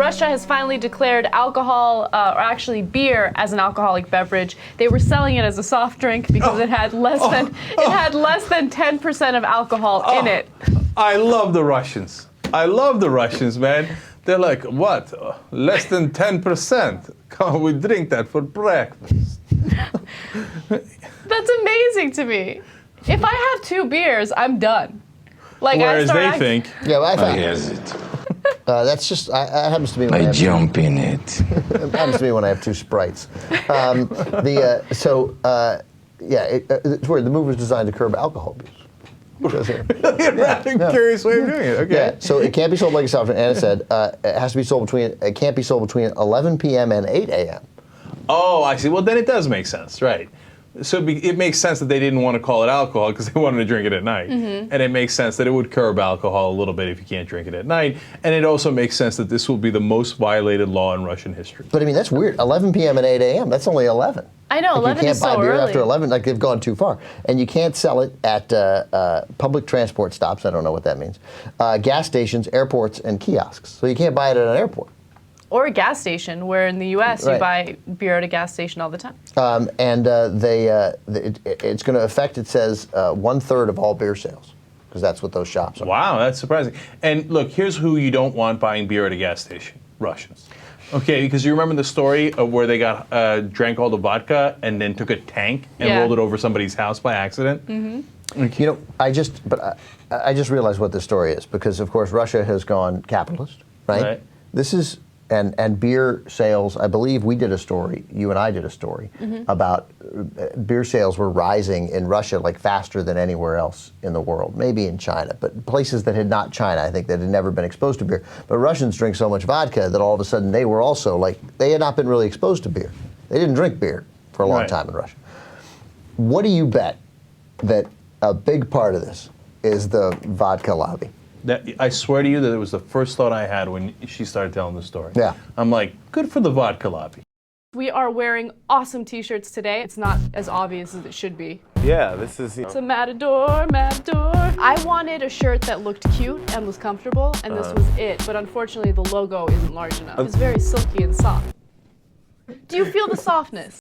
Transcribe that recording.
Russia has finally declared alcohol, or actually beer, as an alcoholic beverage. They were selling it as a soft drink because it had less than 10% of alcohol in it. I love the Russians. I love the Russians, man. They're like, what? Less than 10%? Can't we drink that for breakfast? That's amazing to me. If I have 2 beers, I'm done. Like, whereas they think, yeah, well, I has it. that's just, that happens to me when I I have jump in it. it happens to me when I have 2 Sprites. Yeah, it's weird. The move was designed to curb alcohol abuse. curious way of doing it. Okay. Yeah, so it can't be sold like a soft drink, and it said it has to be sold it can't be sold between 11 p.m. and 8 a.m. Oh, I see. Well, then it does make sense, right? So it makes sense that they didn't want to call it alcohol because they wanted to drink it at night. And it makes sense that it would curb alcohol a little bit if you can't drink it at night. And it also makes sense that this will be the most violated law in Russian history. But I mean, that's weird. 11 p.m. and 8 a.m. That's only 11. I know, 11 is so early. You can't buy beer after 11, like they've gone too far. And you can't sell it at public transport stops, I don't know what that means, gas stations, airports, and kiosks. So you can't buy it at an airport. Or a gas station, where in the U.S. Right. you buy beer at a gas station all the time. It's going to affect, it says, 1/3 of all beer sales, because that's what those shops are. Wow, that's surprising. And look, here's who you don't want buying beer at a gas station: Russians. Okay, because you remember the story of where they got drank all the vodka and then took a tank and rolled it over somebody's house by accident. You know, I just realized what this story is, because of course Russia has gone capitalist, right? This is. And beer sales, I believe we did a story, you and I did a story, about beer sales were rising in Russia like faster than anywhere else in the world, maybe in China, but places that had not China, I think, that had never been exposed to beer. But Russians drink so much vodka that all of a sudden they were also like, they had not been really exposed to beer. They didn't drink beer for a long time in Russia. What do you bet that a big part of this is the vodka lobby? I swear to you that it was the first thought I had when she started telling the story. Yeah. I'm like, good for the vodka lobby. We are wearing awesome t-shirts today. It's not as obvious as it should be. Yeah, this is... It's a Matador, Matador. I wanted a shirt that looked cute and was comfortable, and this was it. But unfortunately, the logo isn't large enough. It's very silky and soft. Do you feel the softness?